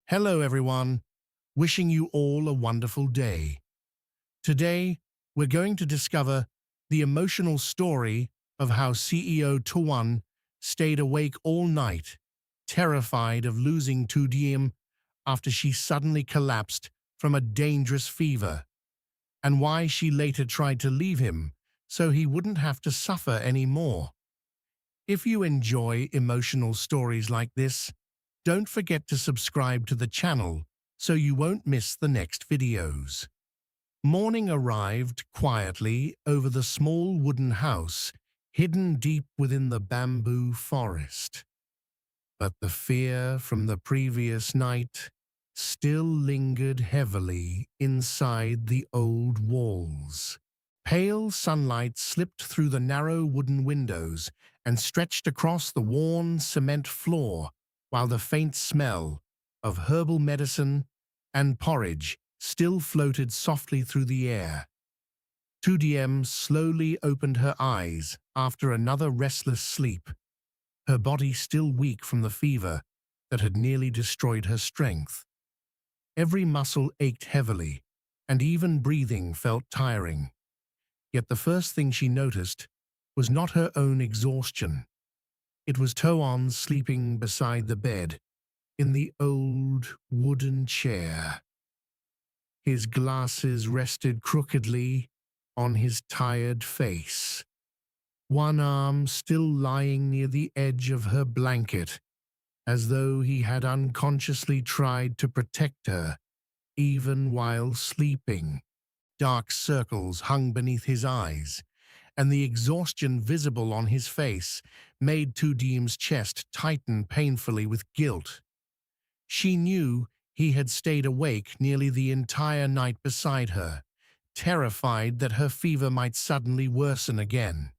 Hello everyone, wishing you all a wonderful day. Today, we're going to discover the emotional story of how CEO TOAN stayed awake all night, terrified of losing Tu Diem after she suddenly collapsed from a dangerous fever, and why she later tried to leave him so he wouldn't have to suffer anymore. If you enjoy emotional stories like this, don't forget to subscribe to the channel so you won't miss the next videos. Morning arrived quietly over the small wooden house hidden deep within the bamboo forest. But the fear from the previous night still lingered heavily inside the old walls. Pale sunlight slipped through the narrow wooden windows and stretched across the worn cement floor, while the faint smell of herbal medicine and porridge still floated softly through the air. Tu Diem slowly opened her eyes after another restless sleep, her body still weak from the fever that had nearly destroyed her strength. Every muscle ached heavily, and even breathing felt tiring. Yet the first thing she noticed was not her own exhaustion. It was TOAN sleeping beside the bed, in the old wooden chair. His glasses rested crookedly on his tired face, one arm still lying near the edge of her blanket, as though he had unconsciously tried to protect her, even while sleeping. Dark circles hung beneath his eyes, and the exhaustion visible on his face made Tu Diem's chest tighten painfully with guilt. She knew he had stayed awake nearly the entire night beside her, terrified that her fever might suddenly worsen again.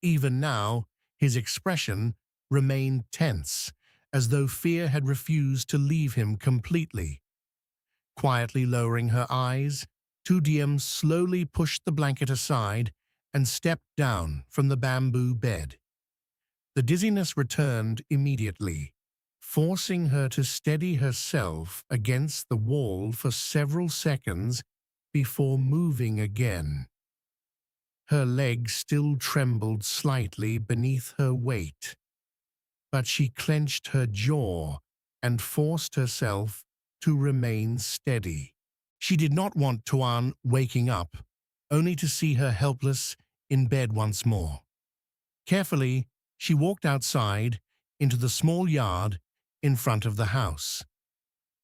Even now, his expression remained tense, as though fear had refused to leave him completely. Quietly lowering her eyes, Tu Diem slowly pushed the blanket aside and stepped down from the bamboo bed. The dizziness returned immediately, forcing her to steady herself against the wall for several seconds before moving again. Her legs still trembled slightly beneath her weight, but she clenched her jaw and forced herself to remain steady. She did not want TOAN waking up, only to see her helpless in bed once more. Carefully, she walked outside into the small yard in front of the house.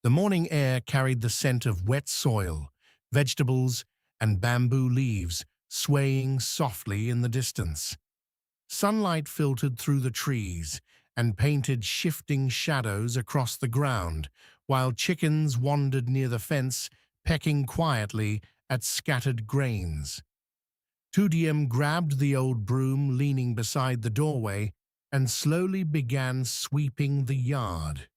The morning air carried the scent of wet soil, vegetables, and bamboo leaves swaying softly in the distance. Sunlight filtered through the trees and painted shifting shadows across the ground, while chickens wandered near the fence, pecking quietly at scattered grains. Tu Diem grabbed the old broom leaning beside the doorway and slowly began sweeping the yard.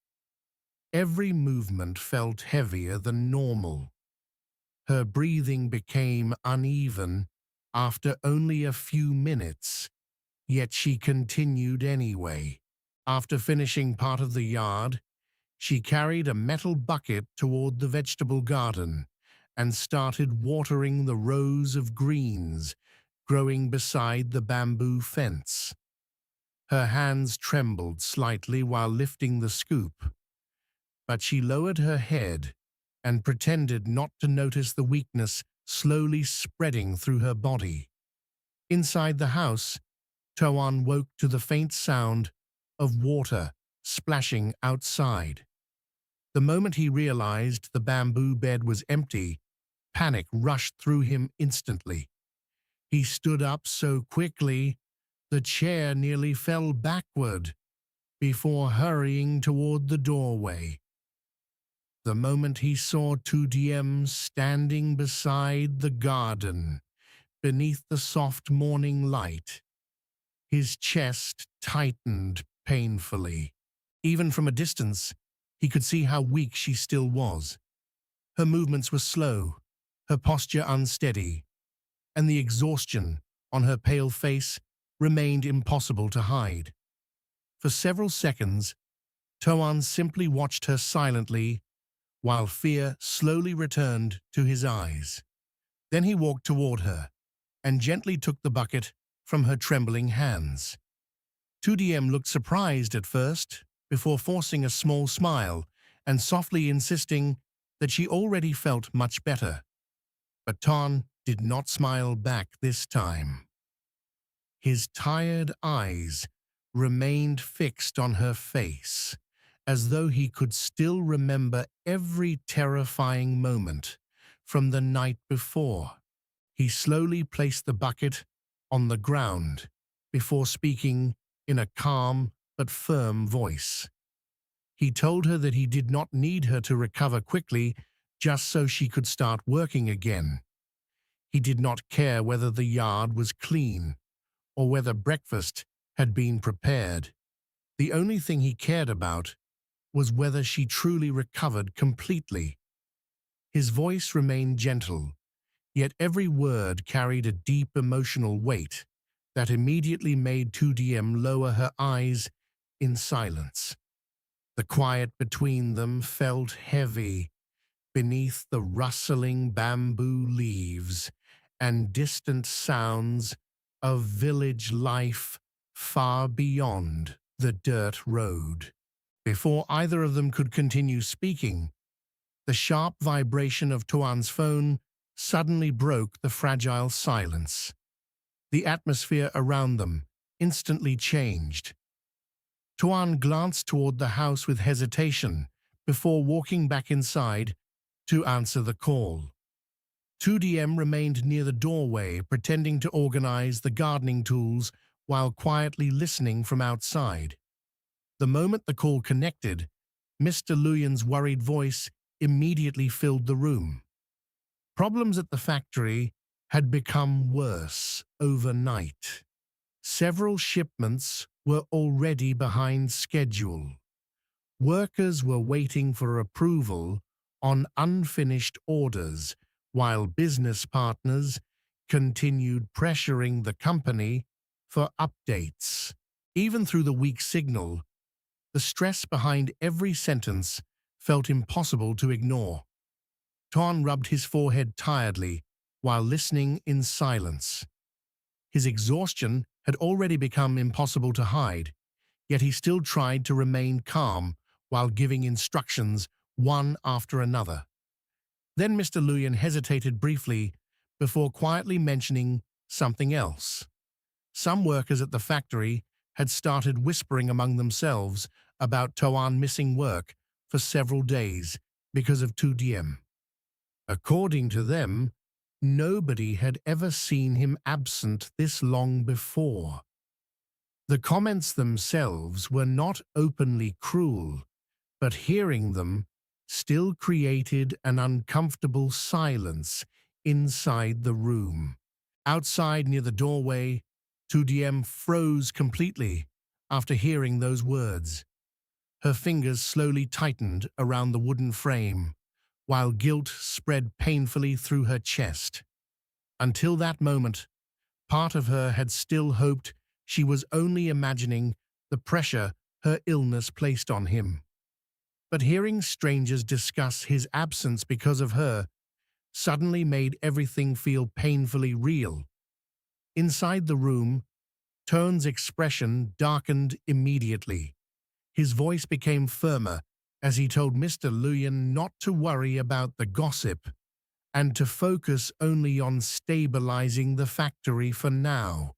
Every movement felt heavier than normal. Her breathing became uneven after only a few minutes, yet she continued anyway. After finishing part of the yard, she carried a metal bucket toward the vegetable garden and started watering the rows of greens growing beside the bamboo fence. Her hands trembled slightly while lifting the scoop, but she lowered her head and pretended not to notice the weakness slowly spreading through her body. Inside the house, TOAN woke to the faint sound of water splashing outside. The moment he realized the bamboo bed was empty, panic rushed through him instantly. He stood up so quickly, the chair nearly fell backward before hurrying toward the doorway. The moment he saw Tu Diem standing beside the garden, beneath the soft morning light, his chest tightened painfully. Even from a distance, he could see how weak she still was. Her movements were slow, her posture unsteady, and the exhaustion on her pale face remained impossible to hide. For several seconds, TOAN simply watched her silently while fear slowly returned to his eyes. Then he walked toward her and gently took the bucket from her trembling hands. Tu Diem looked surprised at first, before forcing a small smile and softly insisting that she already felt much better. But TOAN did not smile back this time. His tired eyes remained fixed on her face, as though he could still remember every terrifying moment from the night before. He slowly placed the bucket on the ground before speaking in a calm but firm voice. He told her that he did not need her to recover quickly just so she could start working again. He did not care whether the yard was clean or whether breakfast had been prepared. The only thing he cared about was whether she truly recovered completely. His voice remained gentle, yet every word carried a deep emotional weight that immediately made Tu Diem lower her eyes in silence. The quiet between them felt heavy beneath the rustling bamboo leaves and distant sounds of village life far beyond the dirt road. Before either of them could continue speaking, the sharp vibration of TOAN's phone suddenly broke the fragile silence. The atmosphere around them instantly changed. TOAN glanced toward the house with hesitation before walking back inside to answer the call. Tu Diem remained near the doorway, pretending to organize the gardening tools while quietly listening from outside. The moment the call connected, Mr. Luyen's worried voice immediately filled the room. Problems at the factory had become worse overnight. Several shipments were already behind schedule. Workers were waiting for approval on unfinished orders, while business partners continued pressuring the company for updates. Even through the weak signal, the stress behind every sentence felt impossible to ignore. TOAN rubbed his forehead tiredly while listening in silence. His exhaustion had already become impossible to hide, yet he still tried to remain calm while giving instructions one after another. Then Mr. Luyen hesitated briefly before quietly mentioning something else. Some workers at the factory had started whispering among themselves about TOAN missing work for several days because of Tu Diem. According to them, nobody had ever seen him absent this long before. The comments themselves were not openly cruel, but hearing them still created an uncomfortable silence inside the room. Outside near the doorway, Tu Diem froze completely after hearing those words. Her fingers slowly tightened around the wooden frame, while guilt spread painfully through her chest. Until that moment, part of her had still hoped she was only imagining the pressure her illness placed on him. But hearing strangers discuss his absence because of her suddenly made everything feel painfully real. Inside the room, TOAN's expression darkened immediately. His voice became firmer as he told Mr. Luyen not to worry about the gossip and to focus only on stabilizing the factory for now.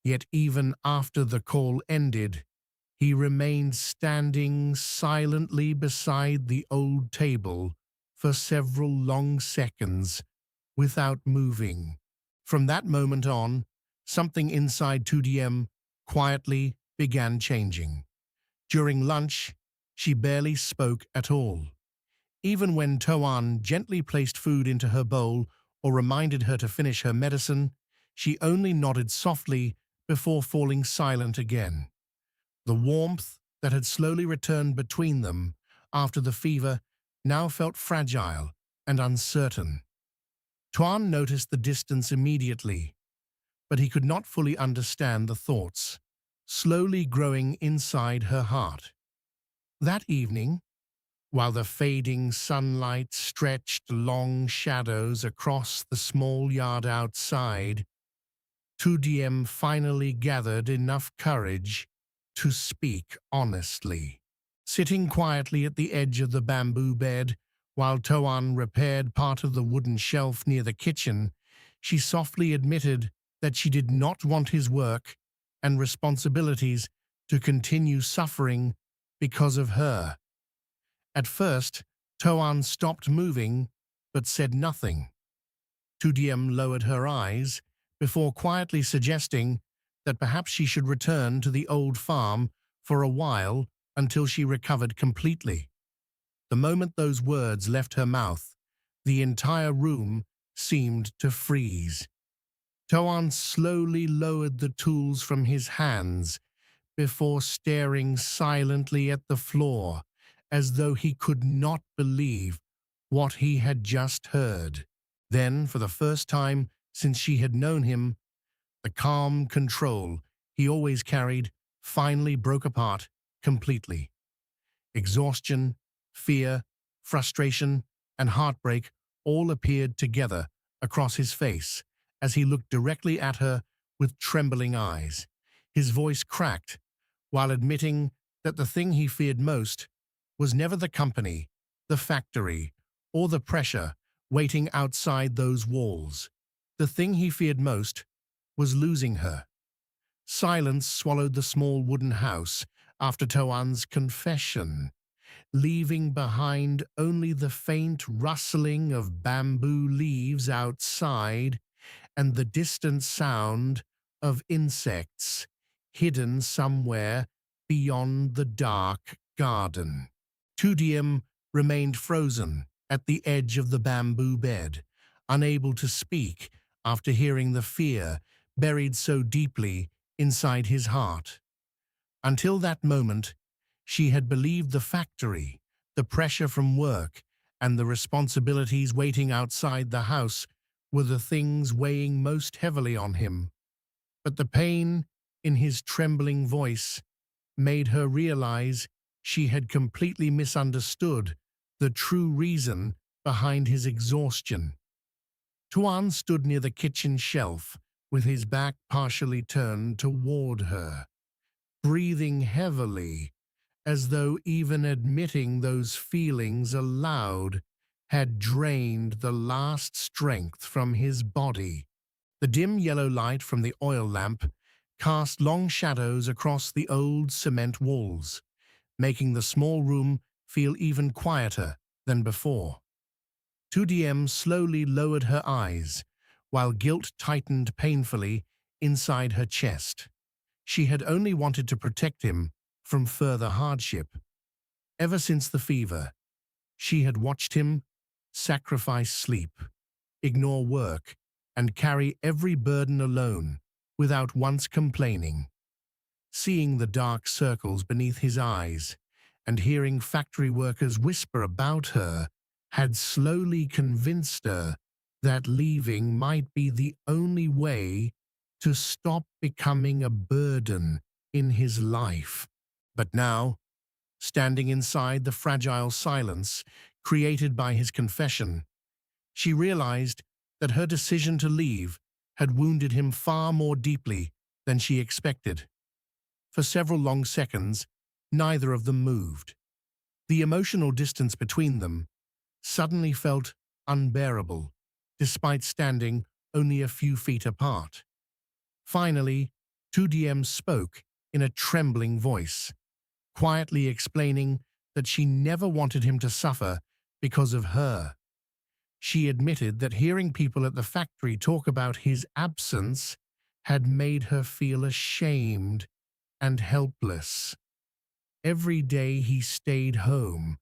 Yet even after the call ended, he remained standing silently beside the old table for several long seconds without moving. From that moment on, something inside Tu Diem quietly began changing. During lunch, she barely spoke at all. Even when TOAN gently placed food into her bowl or reminded her to finish her medicine, she only nodded softly before falling silent again. The warmth that had slowly returned between them after the fever now felt fragile and uncertain. TOAN noticed the distance immediately, but he could not fully understand the thoughts slowly growing inside her heart. That evening, while the fading sunlight stretched long shadows across the small yard outside. Tu Diem finally gathered enough courage to speak honestly. Sitting quietly at the edge of the bamboo bed, while TOAN repaired part of the wooden shelf near the kitchen, she softly admitted that she did not want his work and responsibilities to continue suffering because of her. At first, TOAN stopped moving but said nothing. Tu Diem lowered her eyes before quietly suggesting that perhaps she should return to the old farm for a while until she recovered completely. The moment those words left her mouth, the entire room seemed to freeze. TOAN slowly lowered the tools from his hands before staring silently at the floor, as though he could not believe what he had just heard. Then, for the first time since she had known him, the calm control he always carried finally broke apart completely. Exhaustion, fear, frustration, and heartbreak all appeared together across his face as he looked directly at her with trembling eyes. His voice cracked while admitting that the thing he feared most was never the company, the factory, or the pressure waiting outside those walls. The thing he feared most was losing her. Silence swallowed the small wooden house after TOAN's confession, leaving behind only the faint rustling of bamboo leaves outside and the distant sound of insects hidden somewhere beyond the dark garden. Tu Diem remained frozen at the edge of the bamboo bed, unable to speak after hearing the fear buried so deeply inside his heart. Until that moment, she had believed the factory, the pressure from work, and the responsibilities waiting outside the house were the things weighing most heavily on him. But the pain in his trembling voice made her realize she had completely misunderstood the true reason behind his exhaustion. TOAN stood near the kitchen shelf with his back partially turned toward her, breathing heavily, as though even admitting those feelings aloud had drained the last strength from his body. The dim yellow light from the oil lamp cast long shadows across the old cement walls, making the small room feel even quieter than before. Tu Diem slowly lowered her eyes, while guilt tightened painfully inside her chest. She had only wanted to protect him from further hardship. Ever since the fever, she had watched him sacrifice sleep, ignore work, and carry every burden alone without once complaining. Seeing the dark circles beneath his eyes and hearing factory workers whisper about her had slowly convinced her that leaving might be the only way to stop becoming a burden in his life. But now, standing inside the fragile silence created by his confession, she realized that her decision to leave had wounded him far more deeply than she expected. For several long seconds, neither of them moved. The emotional distance between them suddenly felt unbearable, despite standing only a few feet apart. Finally, Tu Diem spoke in a trembling voice, quietly explaining that she never wanted him to suffer because of her. She admitted that hearing people at the factory talk about his absence had made her feel ashamed and helpless. Every day he stayed home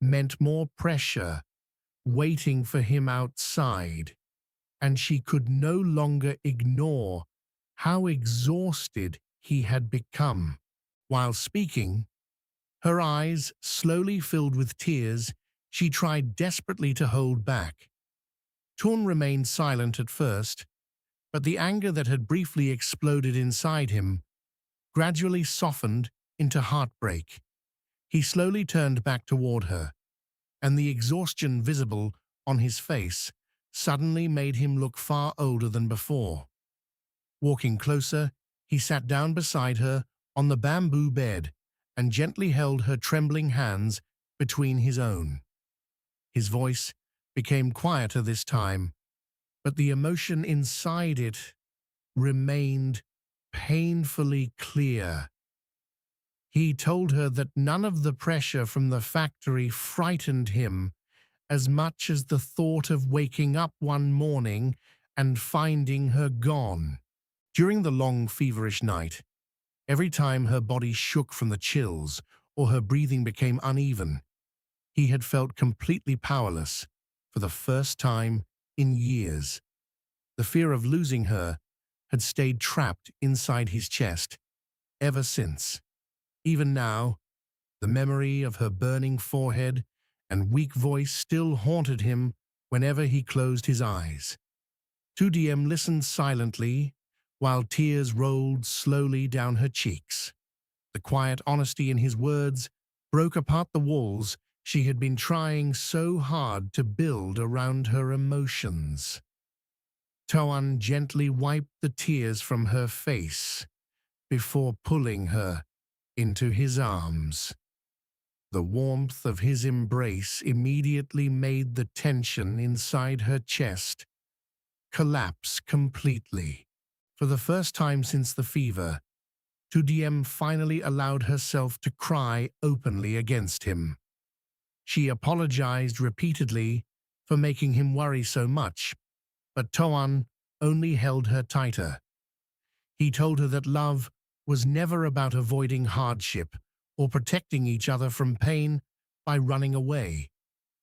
meant more pressure waiting for him outside, and she could no longer ignore how exhausted he had become. While speaking, her eyes slowly filled with tears she tried desperately to hold back. TOAN remained silent at first, but the anger that had briefly exploded inside him gradually softened into heartbreak. He slowly turned back toward her, and the exhaustion visible on his face suddenly made him look far older than before. Walking closer, he sat down beside her on the bamboo bed and gently held her trembling hands between his own. His voice became quieter this time, but the emotion inside it remained painfully clear. He told her that none of the pressure from the factory frightened him as much as the thought of waking up one morning and finding her gone. During the long, feverish night, every time her body shook from the chills or her breathing became uneven, he had felt completely powerless for the first time in years. The fear of losing her had stayed trapped inside his chest ever since. Even now, the memory of her burning forehead and weak voice still haunted him whenever he closed his eyes. Tu Diem listened silently while tears rolled slowly down her cheeks. The quiet honesty in his words broke apart the walls she had been trying so hard to build around her emotions. TOAN gently wiped the tears from her face before pulling her into his arms. The warmth of his embrace immediately made the tension inside her chest collapse completely. For the first time since the fever, Tu Diem finally allowed herself to cry openly against him. She apologized repeatedly for making him worry so much, but TOAN only held her tighter. He told her that love was never about avoiding hardship or protecting each other from pain by running away.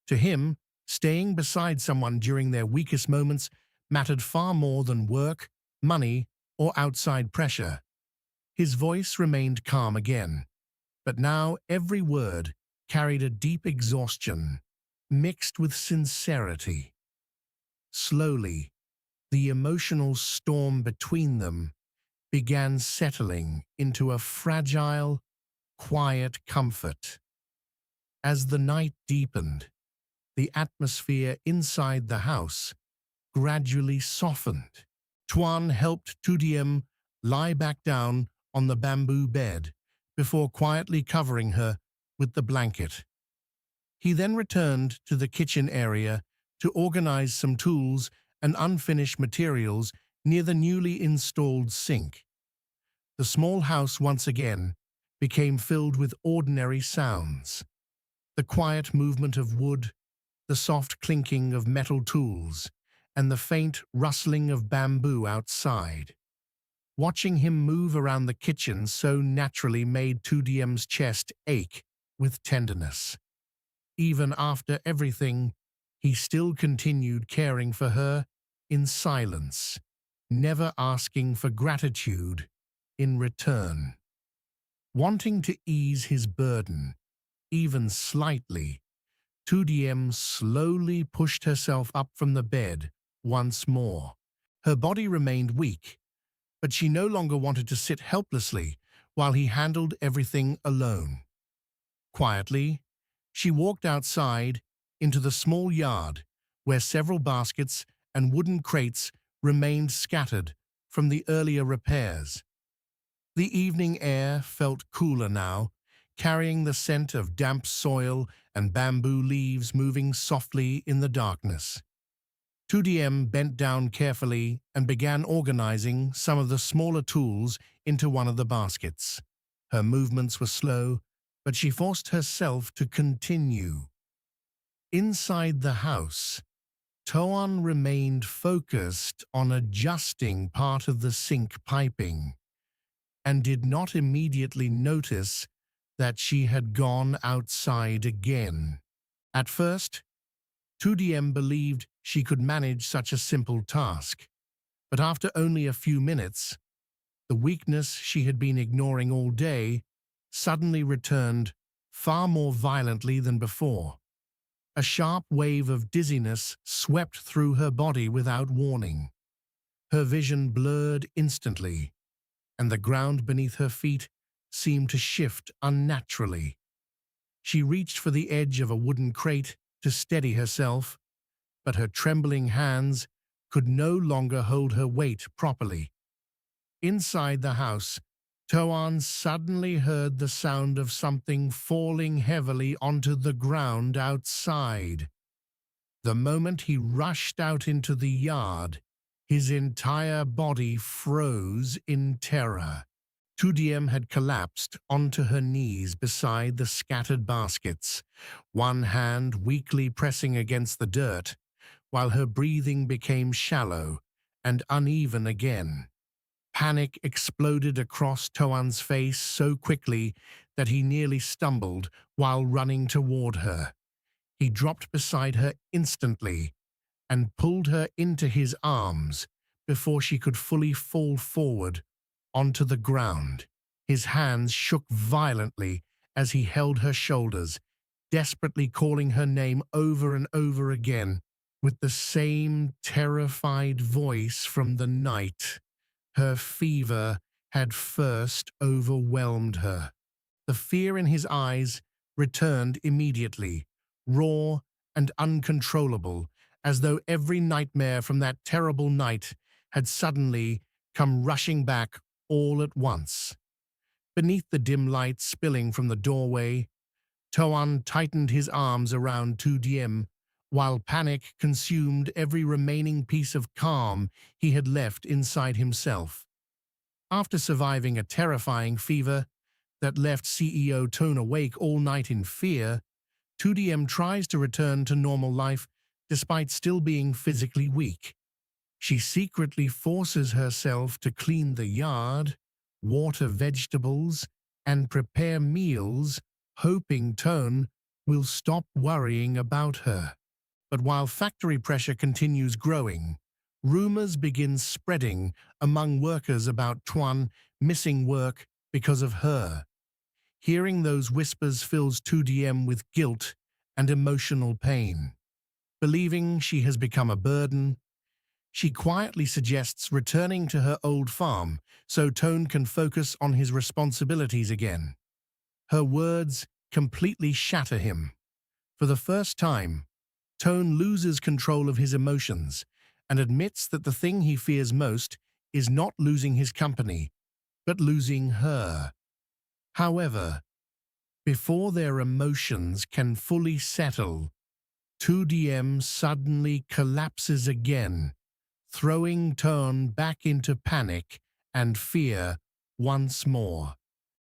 To him, staying beside someone during their weakest moments mattered far more than work, money, or outside pressure. His voice remained calm again, but now every word carried a deep exhaustion mixed with sincerity. Slowly, the emotional storm between them began settling into a fragile, quiet comfort. As the night deepened, the atmosphere inside the house gradually softened. TOAN helped Tu Diem lie back down on the bamboo bed before quietly covering her with the blanket. He then returned to the kitchen area to organize some tools and unfinished materials near the newly installed sink. The small house once again became filled with ordinary sounds. The quiet movement of wood, the soft clinking of metal tools, and the faint rustling of bamboo outside. Watching him move around the kitchen so naturally made Tu Diem's chest ache with tenderness. Even after everything, he still continued caring for her in silence, never asking for gratitude in return. Wanting to ease his burden, even slightly, Tu Diem slowly pushed herself up from the bed once more. Her body remained weak, but she no longer wanted to sit helplessly while he handled everything alone. Quietly, she walked outside into the small yard where several baskets and wooden crates remained scattered from the earlier repairs. The evening air felt cooler now, carrying the scent of damp soil and bamboo leaves moving softly in the darkness. Tu Diem bent down carefully and began organizing some of the smaller tools into one of the baskets. Her movements were slow, but she forced herself to continue. Inside the house, TOAN remained focused on adjusting part of the sink piping and did not immediately notice that she had gone outside again. At first, Tu Diem believed she could manage such a simple task, but after only a few minutes, the weakness she had been ignoring all day suddenly returned far more violently than before. A sharp wave of dizziness swept through her body without warning. Her vision blurred instantly, and the ground beneath her feet seemed to shift unnaturally. She reached for the edge of a wooden crate to steady herself, but her trembling hands could no longer hold her weight properly. Inside the house, Toan suddenly heard the sound of something falling heavily onto the ground outside. The moment he rushed out into the yard, his entire body froze in terror. Tu Diem had collapsed onto her knees beside the scattered baskets, one hand weakly pressing against the dirt, while her breathing became shallow and uneven again. Panic exploded across Toan's face so quickly that he nearly stumbled while running toward her. He dropped beside her instantly and pulled her into his arms before she could fully fall forward onto the ground. His hands shook violently as he held her shoulders, desperately calling her name over and over again with the same terrified voice from the night. Her fever had first overwhelmed her. The fear in his eyes returned immediately, raw and uncontrollable, as though every nightmare from that terrible night had suddenly come rushing back all at once. Beneath the dim light spilling from the doorway, Toan tightened his arms around Tu Diem, while panic consumed every remaining piece of calm he had left inside himself. After surviving a terrifying fever that left CEO Toan awake all night in fear, Tu Diem tries to return to normal life despite still being physically weak. She secretly forces herself to clean the yard, water vegetables, and prepare meals, hoping Toan will stop worrying about her. But while factory pressure continues growing, rumors begin spreading among workers about Toan missing work because of her. Hearing those whispers fills Tu Diem with guilt and emotional pain. Believing she has become a burden, she quietly suggests returning to her old farm so Toan can focus on his responsibilities again. Her words completely shatter him. For the first time, Toan loses control of his emotions and admits that the thing he fears most is not losing his company, but losing her. However, before their emotions can fully settle, Tu Diem suddenly collapses again, throwing Toan back into panic and fear once more.